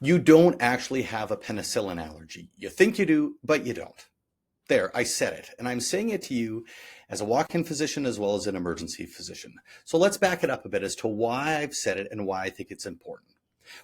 You don't actually have a penicillin allergy. You think you do, but you don't. There, I said it, and I'm saying it to you as a walk-in physician as well as an emergency physician. So let's back it up a bit as to why I've said it and why I think it's important.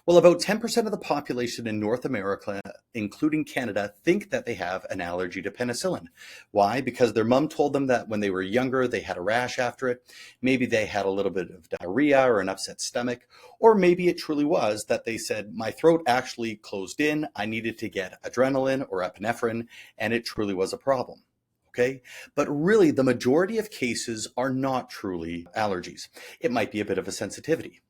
Well, about 10% of the population in North America, including Canada, think that they have an allergy to penicillin. Why? Because their mom told them that when they were younger, they had a rash after it. Maybe they had a little bit of diarrhea or an upset stomach, or maybe it truly was that they said, my throat actually closed in, I needed to get adrenaline or epinephrine, and it truly was a problem. Okay. But really, the majority of cases are not truly allergies. It might be a bit of a sensitivity.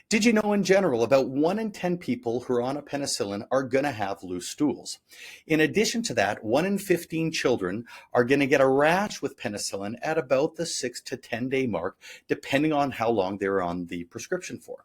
Did you know in general, about 1 in 10 people who are on a penicillin are going to have loose stools? In addition to that, 1 in 15 children are going to get a rash with penicillin at about the 6 to 10 day mark, depending on how long they're on the prescription for.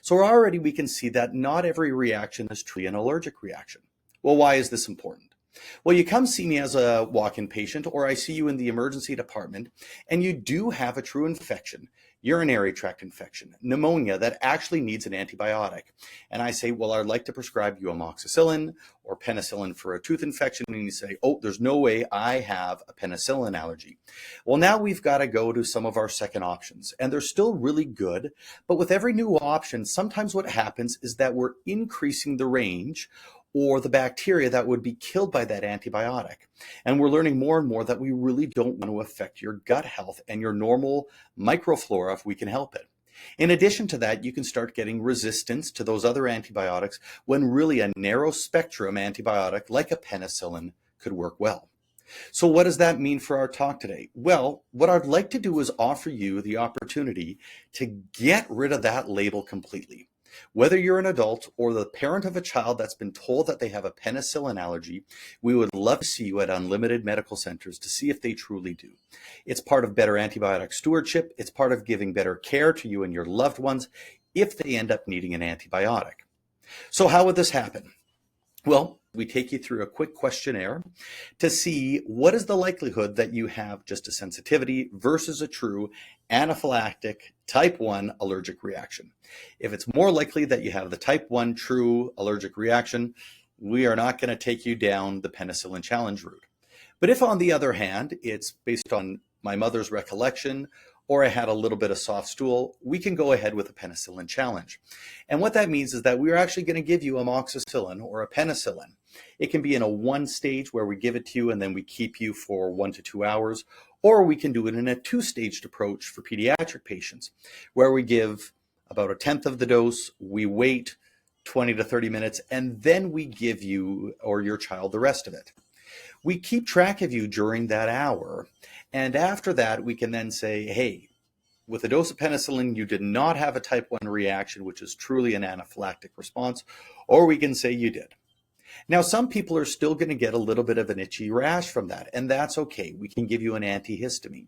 So already we can see that not every reaction is truly an allergic reaction. Well, why is this important? Well, you come see me as a walk-in patient, or I see you in the emergency department, and you do have a true infection, urinary tract infection, pneumonia that actually needs an antibiotic. And I say, well, I'd like to prescribe you amoxicillin or penicillin for a tooth infection. And you say, oh, there's no way I have a penicillin allergy. Well, now we've got to go to some of our second options, and they're still really good. But with every new option, sometimes what happens is that we're increasing the range or the bacteria that would be killed by that antibiotic. And we're learning more and more that we really don't want to affect your gut health and your normal microflora if we can help it. In addition to that, you can start getting resistance to those other antibiotics when really a narrow spectrum antibiotic like a penicillin could work well. So what does that mean for our talk today? Well, what I'd like to do is offer you the opportunity to get rid of that label completely. Whether you're an adult or the parent of a child that's been told that they have a penicillin allergy, we would love to see you at Unlimited Medical Centers to see if they truly do. It's part of better antibiotic stewardship. It's part of giving better care to you and your loved ones if they end up needing an antibiotic. So how would this happen? Well, we take you through a quick questionnaire to see what is the likelihood that you have just a sensitivity versus a true anaphylactic type 1 allergic reaction. If it's more likely that you have the type 1 true allergic reaction, we are not going to take you down the penicillin challenge route. But if on the other hand, it's based on my mother's recollection, or I had a little bit of soft stool, we can go ahead with a penicillin challenge. And what that means is that we're actually going to give you amoxicillin or a penicillin. It can be in a one stage where we give it to you and then we keep you for 1 to 2 hours, or we can do it in a two-staged approach for pediatric patients, where we give about a tenth of the dose, we wait 20 to 30 minutes, and then we give you or your child the rest of it. We keep track of you during that hour. And after that, we can then say, hey, with a dose of penicillin, you did not have a type 1 reaction, which is truly an anaphylactic response, or we can say you did. Now, some people are still going to get a little bit of an itchy rash from that, and that's okay. We can give you an antihistamine.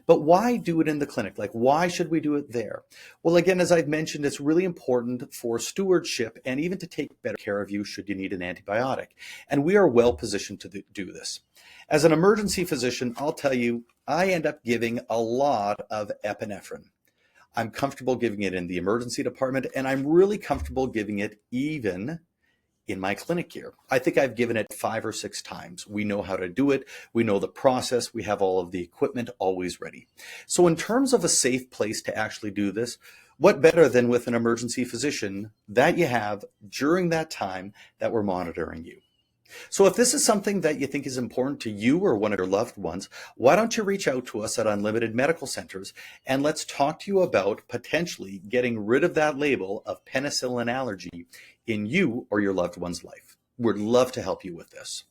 But why do it in the clinic? Like, why should we do it there? Well, again, as I've mentioned, it's really important for stewardship and even to take better care of you should you need an antibiotic. And we are well positioned to do this. As an emergency physician, I'll tell you, I end up giving a lot of epinephrine. I'm comfortable giving it in the emergency department, and I'm really comfortable giving it even in my clinic here. I think I've given it 5 or 6 times. We know how to do it. We know the process. We have all of the equipment always ready. So in terms of a safe place to actually do this, what better than with an emergency physician that you have during that time that we're monitoring you? So if this is something that you think is important to you or one of your loved ones, why don't you reach out to us at Unlimited Medical Centers and let's talk to you about potentially getting rid of that label of penicillin allergy in you or your loved one's life. We'd love to help you with this.